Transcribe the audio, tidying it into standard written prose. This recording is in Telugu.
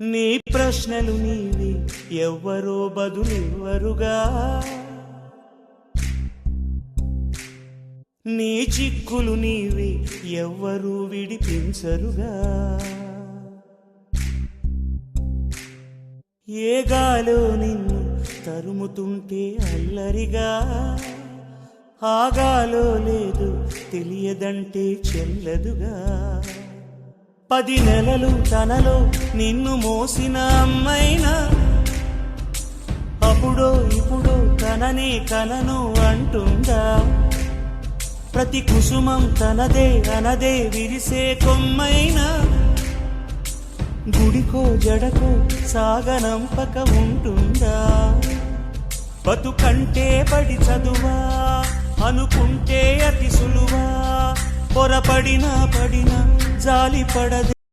నీ ప్రశ్నలు నీవి ఎవ్వరో బదులెవ్వరుగా, నీ చిక్కులు నీవి ఎవ్వరూ విడిపించరుగా. ఏ గాలో నిన్ను తరుముతుంటే అల్లరిగా, ఆగాలో లేదు తెలియదంటే చెల్లదుగా. 10 నెలలు తనలో నిన్ను మోసిన అమ్మైనా అప్పుడో ఇప్పుడో తననే కనను అంటుందా. ప్రతి కుసుమం తనదే అనదే విరిసే కొమ్మైనా గుడికో జడకో సాగనంపక ఉంటుందా. బతుకంటే పడి చదువా అనుకుంటే అతి సులువా, పొరపడినా పడినా జాలి పడదే.